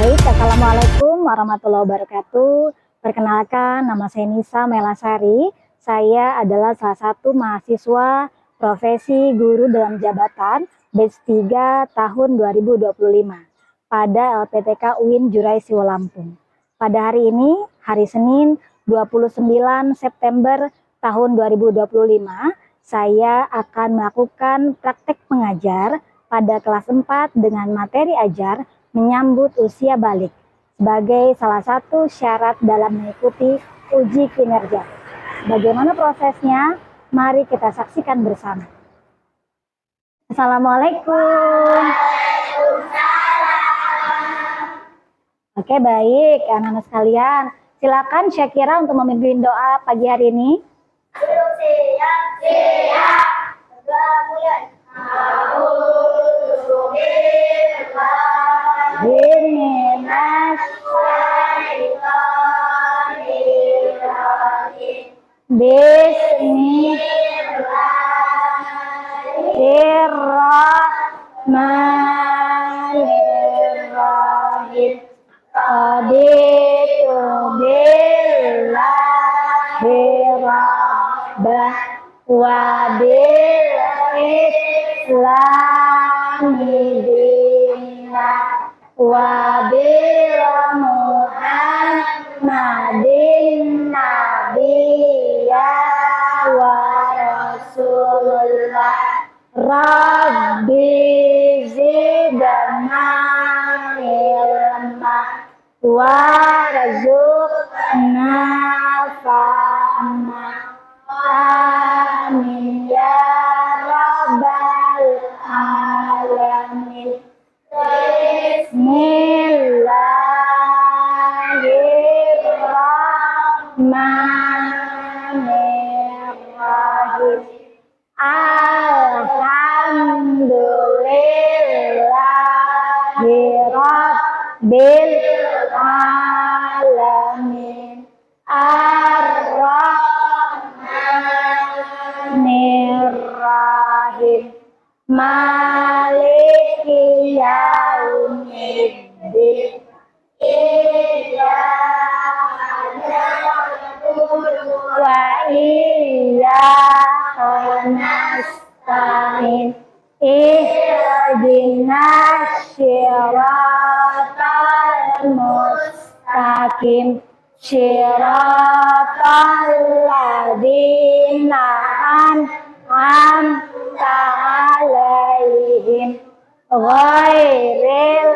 Baik, Assalamualaikum warahmatullahi wabarakatuh. Perkenalkan, nama saya Nisa Melasari. Saya adalah salah satu mahasiswa profesi guru dalam jabatan batch 3 tahun 2025 pada LPTK UIN Jurai Siwo Lampung. Pada hari ini, hari Senin 29 September tahun 2025, saya akan melakukan praktek mengajar pada kelas 4 dengan materi ajar menyambut usia balik sebagai salah satu syarat dalam mengikuti uji kinerja. Bagaimana prosesnya? Mari kita saksikan bersama. Assalamualaikum. Oke, baik anak-anak sekalian, silakan Syakira untuk memimpin doa pagi hari ini. Bismillahirrahmanirrahim. Raditu billahi rabbah wa bil islami dinna wa bil muhammadin nabiyya wa rasulullah. Rabbi zidna ilma warzuqna fahma. Amin ya rabbal alamin. Bismillahirrahmanirrahim. Alhamdulillahi rabbil alamin. Ar-Rahmanir-Rahim. Maliki yaumiddin. Iyyaka na'budu wa iyyaka nasta'in. Ihdinas siratal mustaqim. Siratal ladzina an'amta 'alaihim ghairil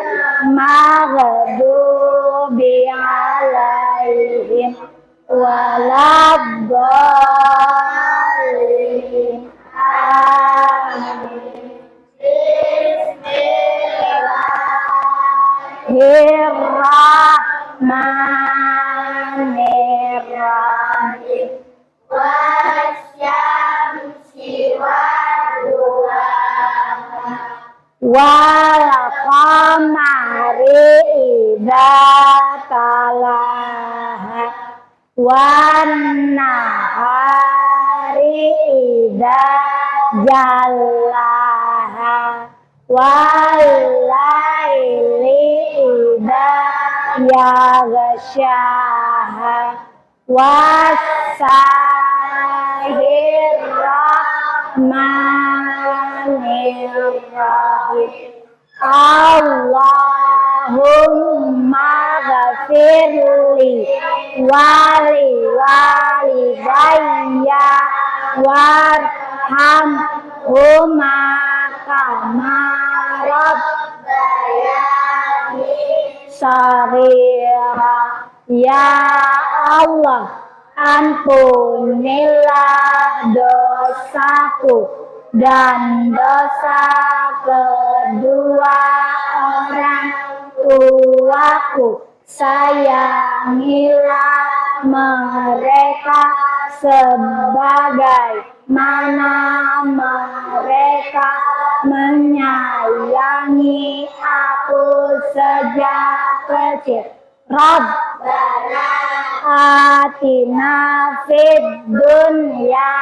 maghdubi 'alaihim waladdallin. Amin. Bismillahirrahmanirrahim. Wasyamsi wadduhaha wal qamari idza talaha wan nahari idza jallaha wal laili idza yaghshaha was-sahirrahmanirrahim. Allahumma ghafirli wali walidayya warhamhuma kama rabbayani shaghira. Ya Allah, ampunilah dosaku dan dosa kedua orang tuaku. Sayangilah mereka sebagaimana mereka menyayangi aku sejak kecil. Rabbana atina fid dunya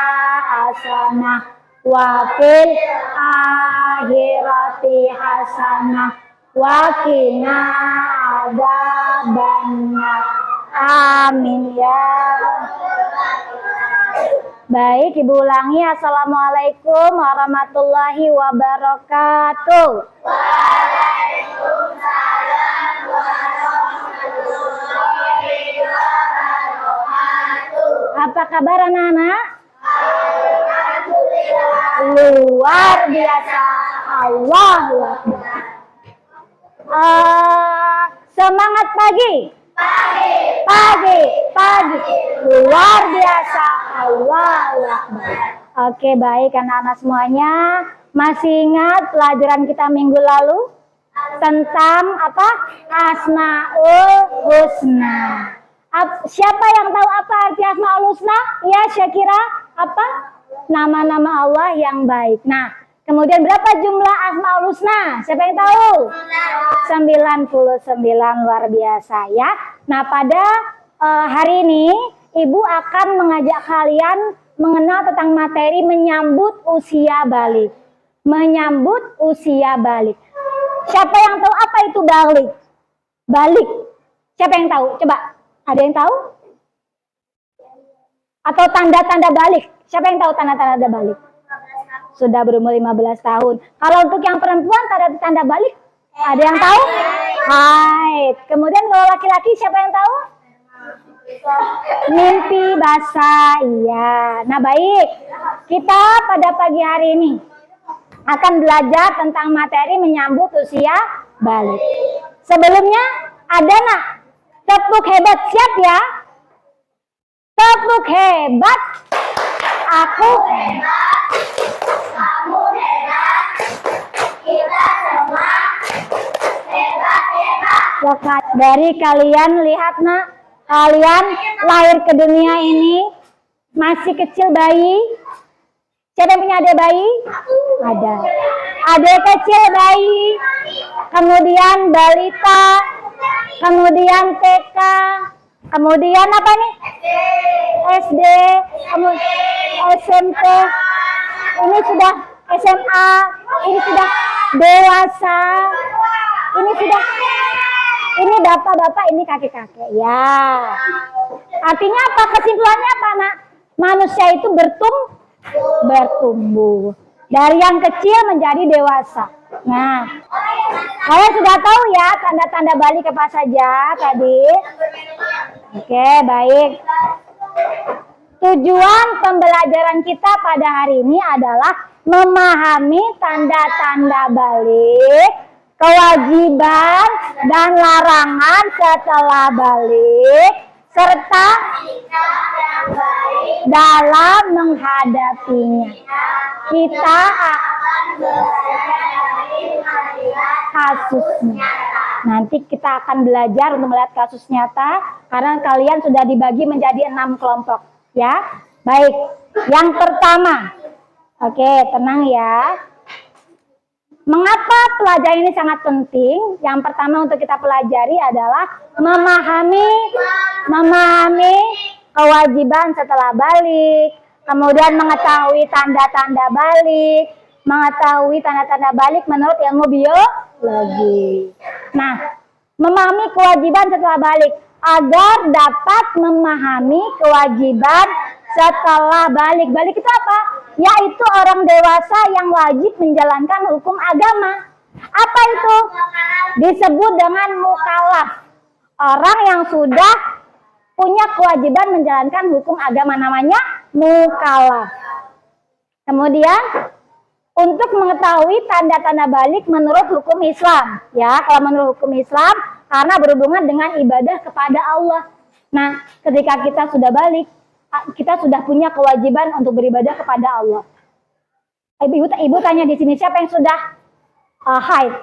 hasanah wa fil akhirati hasanah wa qina adzabannar. Amin ya. Baik, Ibu ulangi. Assalamualaikum warahmatullahi wabarakatuh. Waalaikumsalam warahmatullahi wabarakatuh. Apa kabar anak-anak? Luar biasa. Allahu Akbar. Semangat pagi. Pagi. Luar biasa. Allahu Akbar. Oke, baik anak-anak semuanya. Masih ingat pelajaran kita minggu lalu tentang apa? Asmaul Husna. Siapa yang tahu apa arti Asmaul Husna? Ya, Syakira, apa? Nama-nama Allah yang baik. Nah, kemudian berapa jumlah Asmaul Husna? Siapa yang tahu? 99, luar biasa ya. Nah, pada hari ini Ibu akan mengajak kalian mengenal tentang materi menyambut usia balik. Menyambut usia balik. Siapa yang tahu apa itu balik? Balik. Siapa yang tahu? Coba. Ada yang tahu? Atau tanda-tanda balik? Siapa yang tahu tanda-tanda balik? Sudah berumur 15 tahun. Kalau untuk yang perempuan tanda-tanda balik? Ada yang tahu? Haid. Kemudian kalau laki-laki siapa yang tahu? Mimpi basah. Iya. Nah, baik. Kita pada pagi hari ini akan belajar tentang materi menyambut usia balik. Sebelumnya ada nak? Tepuk hebat, siap ya? Tepuk hebat. Aku hebat. Kamu hebat. Kita semua hebat. Dari kalian lihat nak, kalian lahir ke dunia ini masih kecil bayi. Siapa yang punya adik bayi? Ada. Adik kecil bayi. Kemudian balita. Kemudian TK. Kemudian apa nih? SD. Kemudian SMP. Ini sudah SMA. Ini sudah dewasa. Ini sudah. Ini bapak-bapak, ini kakek-kakek. Ya. Artinya apa? Kesimpulannya apa, nak? Manusia itu bertumbuh. Dari yang kecil menjadi dewasa. Nah, kalian sudah tahu ya tanda-tanda balik apa saja tadi? Oke, baik. Tujuan pembelajaran kita pada hari ini adalah memahami tanda-tanda balik, kewajiban dan larangan setelah balik, serta dalam menghadapinya. Kita akan kasusnya. Nanti kita akan belajar untuk melihat kasus nyata karena kalian sudah dibagi menjadi 6 kelompok ya. Baik, yang pertama. Oke, tenang ya. Mengapa pelajaran ini sangat penting? Yang pertama untuk kita pelajari adalah memahami kewajiban setelah balik, kemudian mengetahui tanda-tanda balik, mengetahui tanda-tanda balik menurut ilmu biologi. Nah, memahami kewajiban setelah balik agar dapat memahami kewajiban setelah balik. Balik itu apa? Yaitu orang dewasa yang wajib menjalankan hukum agama. Apa itu? Disebut dengan mukallaf. Orang yang sudah punya kewajiban menjalankan hukum agama, namanya mukallaf. Kemudian untuk mengetahui tanda-tanda balik menurut hukum Islam, ya, kalau menurut hukum Islam karena berhubungan dengan ibadah kepada Allah. Nah, ketika kita sudah balik, kita sudah punya kewajiban untuk beribadah kepada Allah. Ibu tanya di sini siapa yang sudah haid?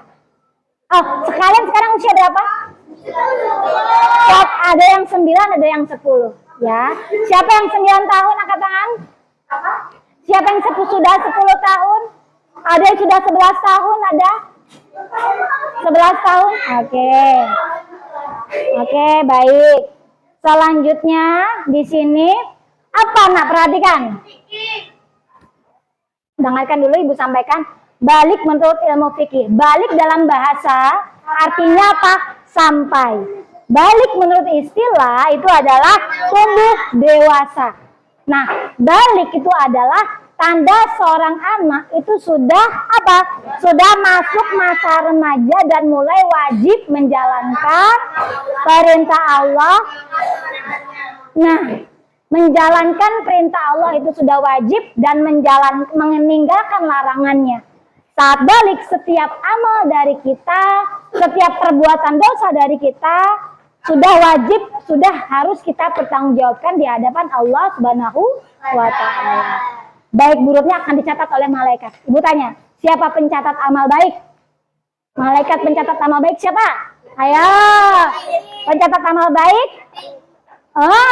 Oh, sekarang usia berapa? Ada yang 9, ada yang 10, ya. Siapa yang 9 tahun angkat tangan? Siapa yang sudah 10 tahun? Ada yang sudah 11 tahun, ada? 11 tahun? Oke, baik. Selanjutnya di sini apa nak perhatikan? Dengarkan dulu Ibu sampaikan. Balik menurut ilmu fikih. Balik dalam bahasa artinya apa? sampai. Balik menurut istilah itu adalah tumbuh dewasa. Nah, balik itu adalah tanda seorang anak itu sudah apa? Sudah masuk masa remaja dan mulai wajib menjalankan perintah Allah. Nah, menjalankan perintah Allah itu sudah wajib dan meninggalkan larangannya. Saat balik, setiap amal dari kita, setiap perbuatan dosa dari kita sudah wajib, sudah harus kita pertanggungjawabkan di hadapan Allah Subhanahu wa Ta'ala. Baik buruknya akan dicatat oleh malaikat. Ibu tanya, siapa pencatat amal baik? Malaikat pencatat amal baik siapa? Ayo, pencatat amal baik.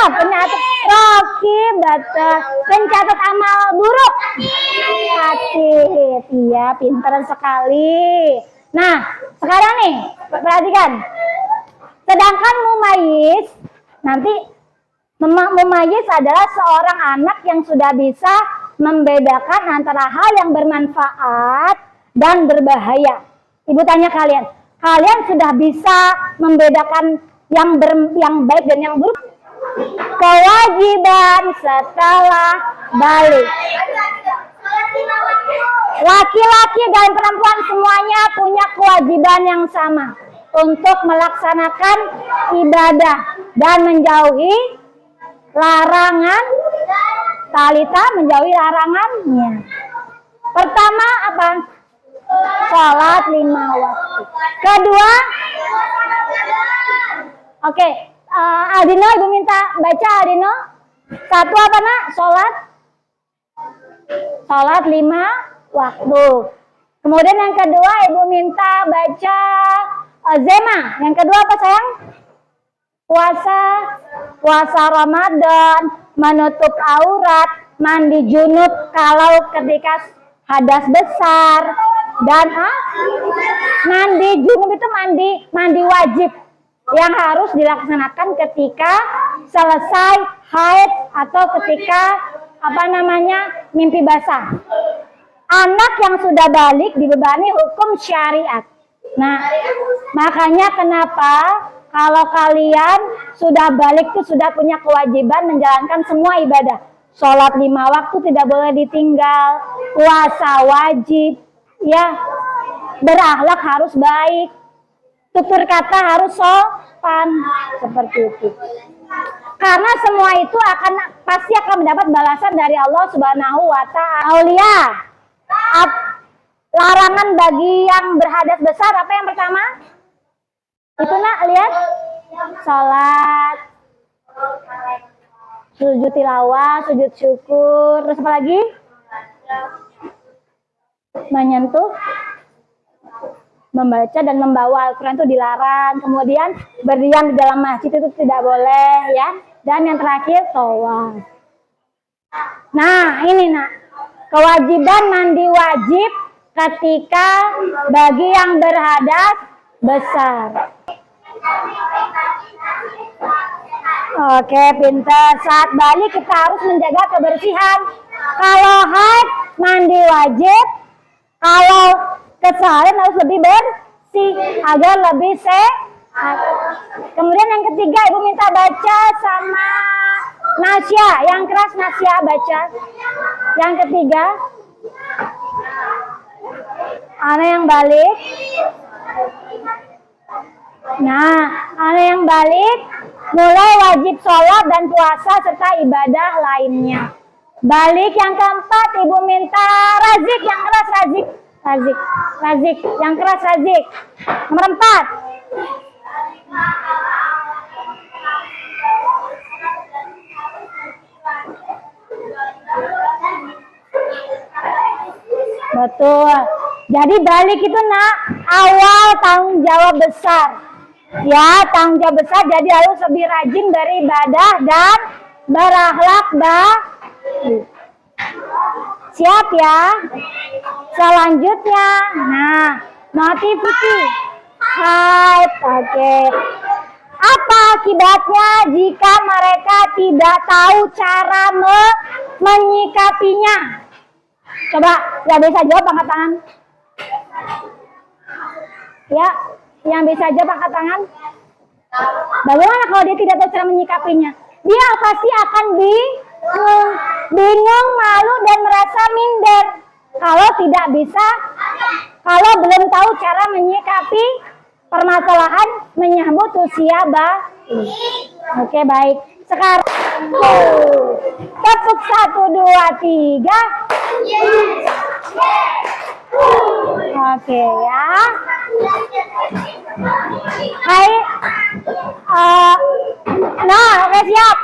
Pencatat Rokib, pencatat amal buruk. Atid, iya, pintar sekali. Nah, sekarang nih, perhatikan. Sedangkan mumayyiz, nanti mumayyiz adalah seorang anak yang sudah bisa membedakan antara hal yang bermanfaat dan berbahaya. Ibu tanya kalian, kalian sudah bisa membedakan yang baik dan yang buruk? Kewajiban setelah balik. Laki-laki dan perempuan semuanya punya kewajiban yang sama untuk melaksanakan ibadah dan menjauhi larangan. Talita menjauhi larangannya. Pertama apa? Sholat 5 waktu. Kedua, oke, Aldino, ibu minta baca Aldino. Satu apa nak? Sholat 5 waktu. Kemudian yang kedua ibu minta baca Zema. Yang kedua apa sayang? Puasa Ramadan, menutup aurat, mandi junub kalau ketika hadas besar, dan mandi junub itu mandi wajib yang harus dilaksanakan ketika selesai haid atau ketika mimpi basah. Anak yang sudah balik dibebani hukum syariat. Nah, makanya kenapa kalau kalian sudah balik tuh sudah punya kewajiban menjalankan semua ibadah. Sholat 5 waktu tidak boleh ditinggal, puasa wajib, ya, berakhlak harus baik, tutur kata harus sopan, seperti itu. Karena semua itu pasti akan mendapat balasan dari Allah Subhanahu wa Ta'ala. Aulia, larangan bagi yang berhadas besar apa yang pertama? Itu nak, lihat, sholat, sujud tilawah, sujud syukur, terus apa lagi? Menyentuh, membaca dan membawa Al-Quran itu dilarang. Kemudian berdiam di dalam masjid itu tidak boleh, ya. Dan yang terakhir tawaf. Nah, ini nak, kewajiban mandi wajib ketika bagi yang berhadas besar. Oke, pintar. Saat balik kita harus menjaga kebersihan. Kalau haid mandi wajib, kalau keseharian harus lebih bersih agar lebih sehat. Kemudian yang ketiga ibu minta baca sama Nasya, yang keras Nasya baca. Yang ketiga, anak yang balik. Nah, anak yang balik mulai wajib sholat dan puasa serta ibadah lainnya. Balik yang keempat ibu minta Razik, yang keras Razik. Razik, yang keras Razik. Nomor 4. Betul. Jadi balik itu nak awal tanggung jawab besar. Ya, tanggung jawab besar, jadi harus lebih rajin beribadah dan berakhlak baik. Siap ya? Selanjutnya, nah, notifikasi haid. Oke. Apa akibatnya jika mereka tidak tahu cara menyikapinya? Coba, yang bisa jawab angkat tangan. Ya, yang bisa jawab angkat tangan. Bagaimana kalau dia tidak tahu cara menyikapinya? Dia pasti akan bingung, malu, dan merasa minder. Kalau tidak bisa, kalau belum tahu cara menyikapi permasalahan menyambut usia bayi. Oke, baik. Sekarang tepuk 1, 2, 3. Oke ya. Hai. Nah, oke siap.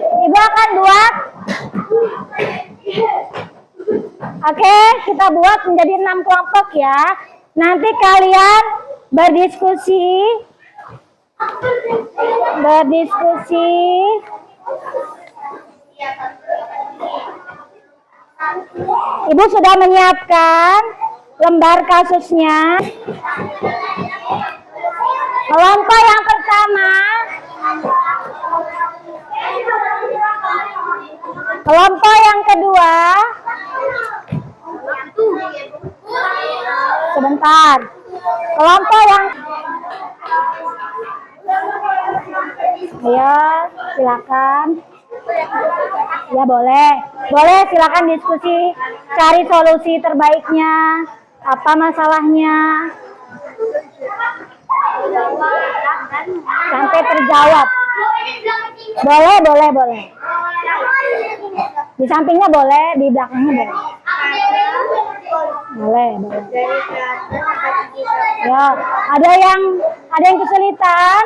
Ibu akan buat. Oke, kita buat menjadi 6 kelompok ya. Nanti kalian berdiskusi. Ibu sudah menyiapkan lembar kasusnya. Kelompok yang pertama, kelompok yang kedua, sebentar, kelompok yang, ayo silakan. Ya boleh silakan diskusi, cari solusi terbaiknya, apa masalahnya, sampai terjawab. Boleh. Di sampingnya boleh, di belakangnya boleh. Ya, ada yang kesulitan?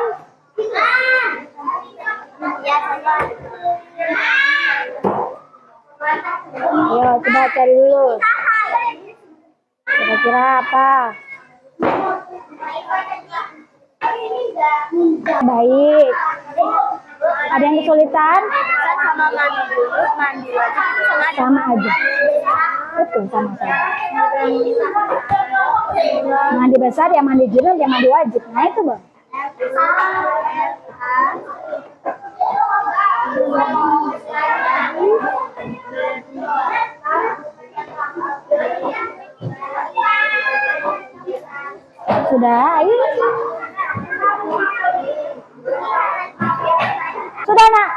Ayo coba cari dulu. Kira-kira apa? Baik. Ada yang kesulitan? Sama aja. Betul, sama. Mandi besar, yang mandi junub, yang mandi wajib. Nah itu bang. Sudah, ayo. Sudah nak.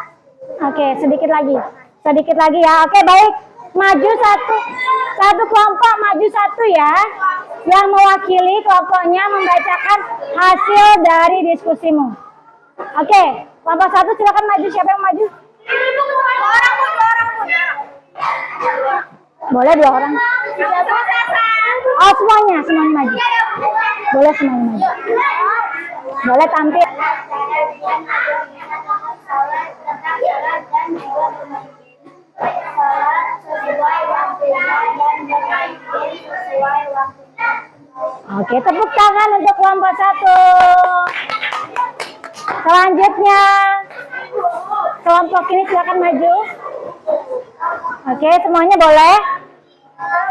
Oke, sedikit lagi ya. Oke, baik. Maju satu kelompok, maju satu ya. Yang mewakili kelompoknya membacakan hasil dari diskusimu. Oke, kelompok 1 silakan maju. Siapa yang maju? Boleh 2 orang. Oh, semuanya maju. Boleh semuanya maju. Boleh tampil. Oke, tepuk tangan untuk kelompok 1. Selanjutnya, kelompok ini silakan maju. Oke, semuanya boleh.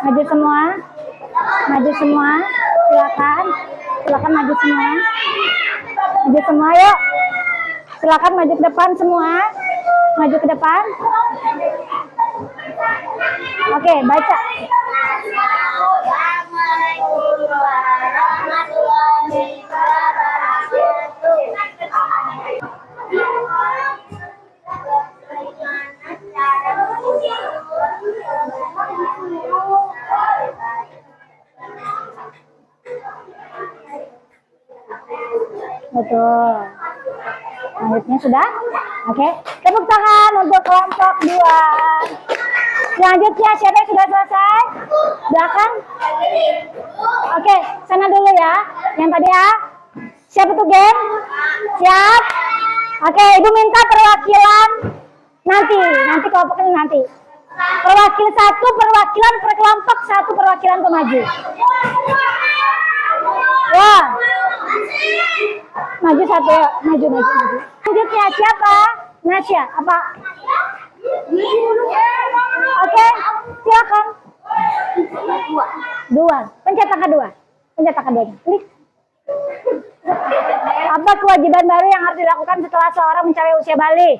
Maju semua. Silakan maju semua. Yuk. Silakan maju ke depan semua. Maju ke depan. Oke, baca. Betul. Selanjutnya sudah? Oke. Tepuk tangan untuk kelompok 2. Selanjutnya siapa yang sudah selesai? Belakang? Oke, sana dulu ya. Yang tadi ya. Siapa tuh geng? Siap? Oke, ibu minta perwakilan nanti kelompoknya nanti. Satu perwakilan per kelompok, 1 perwakilan pemaju. Ya. Maju 1 ya, maju. Selanjutnya siapa? Nasya, apa? Oke, silakan. 2. Pencet angka 2. Klik. Apa kewajiban baru yang harus dilakukan setelah seorang mencapai usia balik?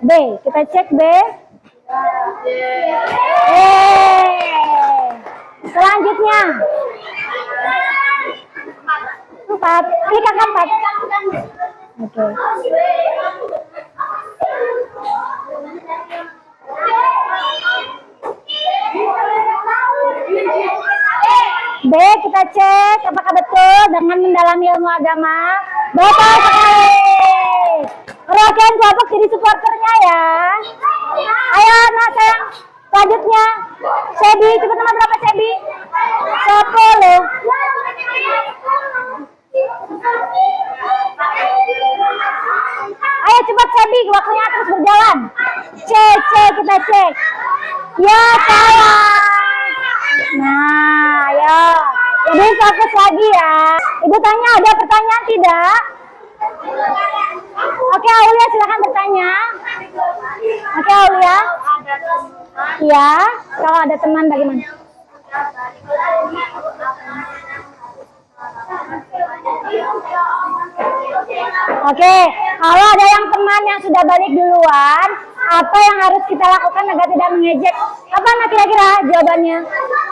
B. Kita cek B. Selanjutnya baliknya? 4. Klik angka 4. Oke. B, kita cek apakah betul dengan mendalami ilmu agama. Betul sekali. Perwakilan kelompok jadi supporternya ya. Ayo, nah sayang. Selanjutnya, Sebi, cepat nomor berapa Sebi? 10. Ayo cepat Sebi, waktunya terus berjalan. Cek, kita cek. Ya salah. Nah, ayo. Ibu fokus lagi ya. Ibu tanya, ada pertanyaan tidak? Oke, Aulia silakan bertanya. Oke, Aulia. Iya, kalau ada teman bagaimana? Oke, kalau ada yang teman yang sudah balik duluan, apa yang harus kita lakukan agar tidak mengejek? Apa kira-kira jawabannya?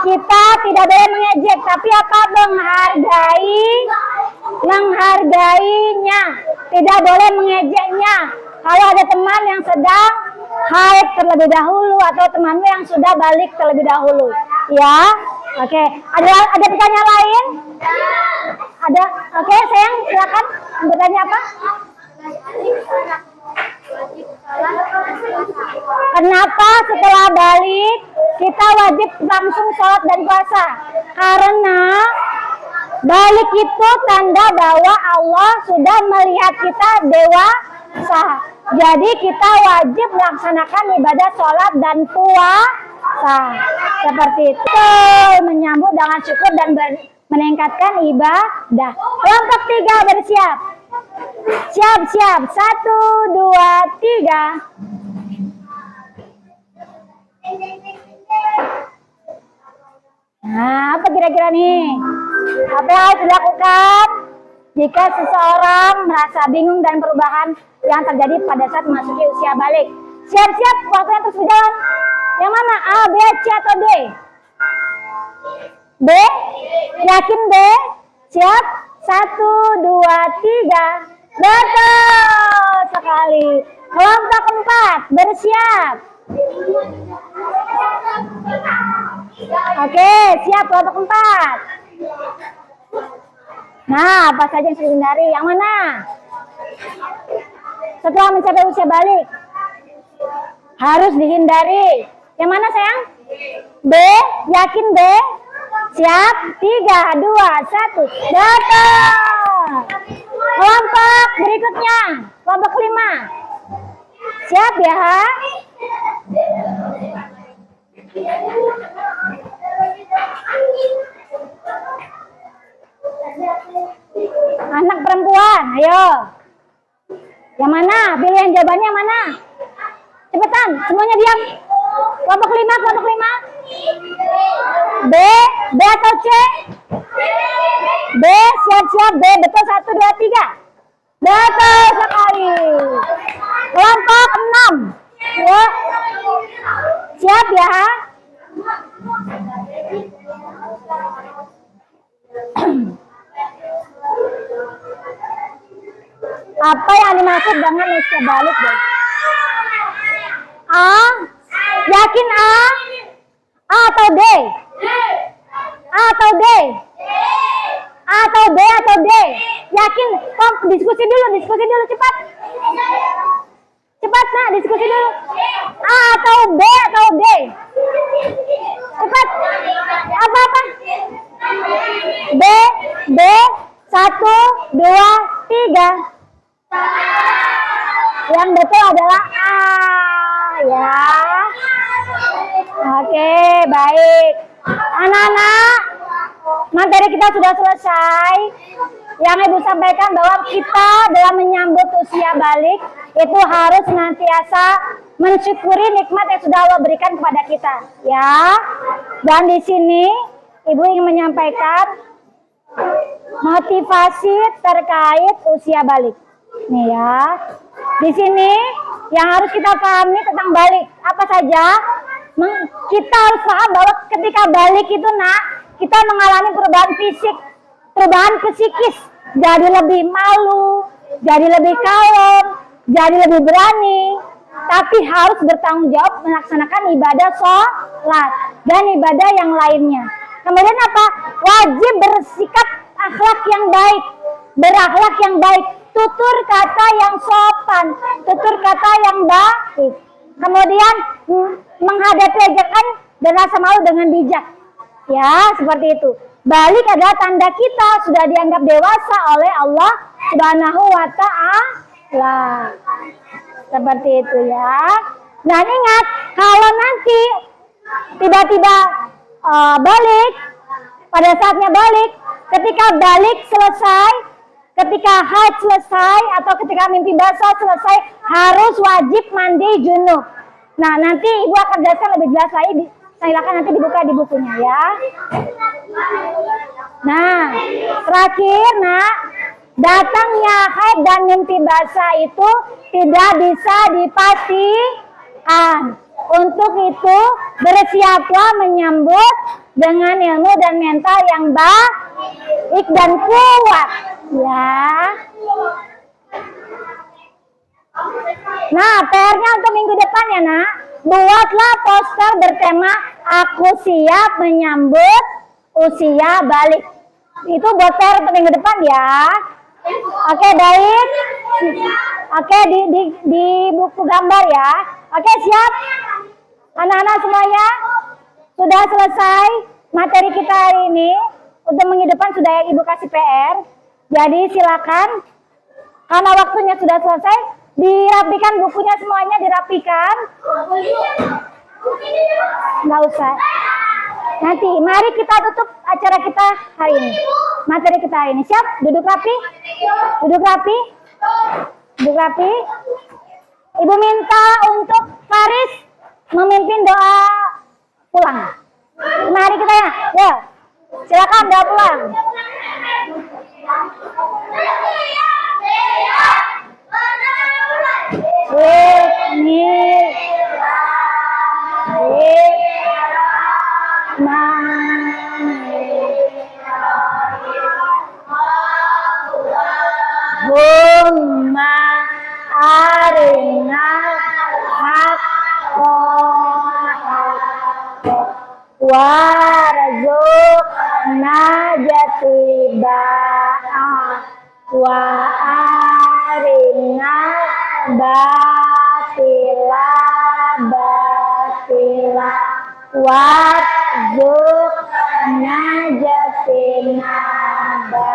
Kita tidak boleh mengejek, tapi apa? Menghargainya. Tidak boleh mengejeknya. Kalau ada teman yang sedang haid terlebih dahulu atau temanmu yang sudah balik terlebih dahulu, ya. Oke, ada pertanyaan lain? Ada. Oke, sayang silakan bertanya apa? Kenapa setelah balik kita wajib langsung sholat dan puasa? Karena balik itu tanda bahwa Allah sudah melihat kita dewasa. Jadi kita wajib melaksanakan ibadah sholat dan puasa. Seperti itu, menyambut dengan syukur dan meningkatkan ibadah. Kelompok 3 bersiap. Siap. 1, 2, 3. Nah, apa kira-kira nih? Apa yang harus dilakukan jika seseorang merasa bingung dan perubahan yang terjadi pada saat memasuki usia balik? Siap-siap, waktunya terus berjalan. Yang mana? A, B, C, atau D? B? Yakin B? Siap? 1, 2, 3. Betul sekali. Kelompok 4 bersiap. Oke, siap kelompok 4. Nah, apa saja yang sudah dihindari? Yang mana? Setelah mencapai usia balik, harus dihindari. Yang mana sayang? B, yakin B? Siap, 3, 2, 1. Betul. Kelompok berikutnya, kelompok 5. Siap ya? Anak perempuan, ayo. Yang mana? Pilihan jawabannya yang mana? Cepetan, semuanya diam. Kelompok 5. B atau C? B, siap-siap B, betul. 1, 2, 3. Betul sekali. Kelompok 6. Ya. Siap ya? Apa yang dimaksud dengan usia balik, guys? A? Yakin A? A atau D? A atau D? A atau B atau D? Yakin? Kom, diskusi dulu cepat. Cepat nak, diskusi dulu. A atau B atau D? Cepat. Apa? B. 1, 2, 3. Yang betul adalah A, ya. Oke, baik. Anak-anak, materi kita sudah selesai. Yang Ibu sampaikan bahwa kita dalam menyambut usia balik itu harus senantiasa mensyukuri nikmat yang sudah Allah berikan kepada kita, ya. Dan di sini Ibu ingin menyampaikan motivasi terkait usia balik. Nih ya. Di sini yang harus kita pahami tentang balik apa saja? Kita harus paham bahwa ketika balik itu nak, kita mengalami perubahan fisik, perubahan psikis, jadi lebih malu, jadi lebih kalem, jadi lebih berani, tapi harus bertanggung jawab melaksanakan ibadah sholat dan ibadah yang lainnya. Kemudian apa? Wajib bersikap akhlak yang baik, berakhlak yang baik, tutur kata yang sopan, tutur kata yang baik. Kemudian menghadapi ajakan dan rasa malu dengan bijak. Ya, seperti itu. Balik adalah tanda kita sudah dianggap dewasa oleh Allah Subhanahu wa Ta'ala. Seperti itu ya. Nah, ingat kalau nanti tiba-tiba balik, pada saatnya balik, ketika balik selesai, ketika haid selesai atau ketika mimpi basah selesai, harus wajib mandi junub. Nah, nanti Ibu akan jelaskan lebih jelas lagi. Silakan nanti dibuka di bukunya ya. Nah, terakhir nak, datangnya haid dan mimpi basah itu tidak bisa dipastikan. Untuk itu bersiaplah menyambut dengan ilmu dan mental yang baik dan kuat ya. Nah, PR-nya untuk minggu depan ya nak, buatlah poster bertema "Aku siap menyambut usia balik". Itu buat PR untuk minggu depan ya. Oke, baik. Oke, di buku gambar ya. Oke, siap? Anak-anak semuanya sudah selesai materi kita hari ini. Untuk minggu depan sudah Ibu kasih PR. Jadi silakan, karena waktunya sudah selesai, dirapikan bukunya semuanya, dirapikan. Nggak usah. Nanti, mari kita tutup acara kita hari ini. Materi kita hari ini. Siap? Duduk rapi? Duduk rapi? Duduk rapi? Ibu minta untuk Faris memimpin doa pulang. Mari kita ya. Ya. Silakan doa pulang. Humma arina haqqa warzuqna jatiba'a wa arina batila batila warzuqna jatinaba.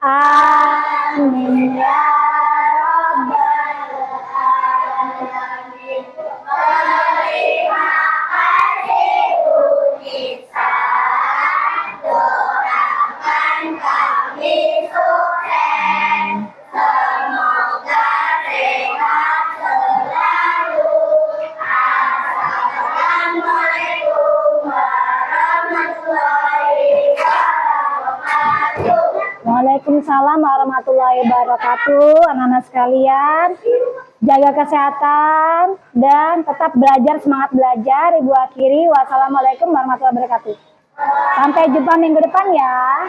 Amin ya rabbal alamin. Terima kasih Unisa, doakan kami sukses. Semoga sehat selalu. Assalamualaikum warahmatullahi wabarakatuh. Waalaikumsalam warahmatullahi wabarakatuh. Anak-anak sekalian, jaga kesehatan dan tetap belajar, semangat belajar. Ibu akhiri, wassalamualaikum warahmatullahi wabarakatuh. Sampai jumpa minggu depan ya.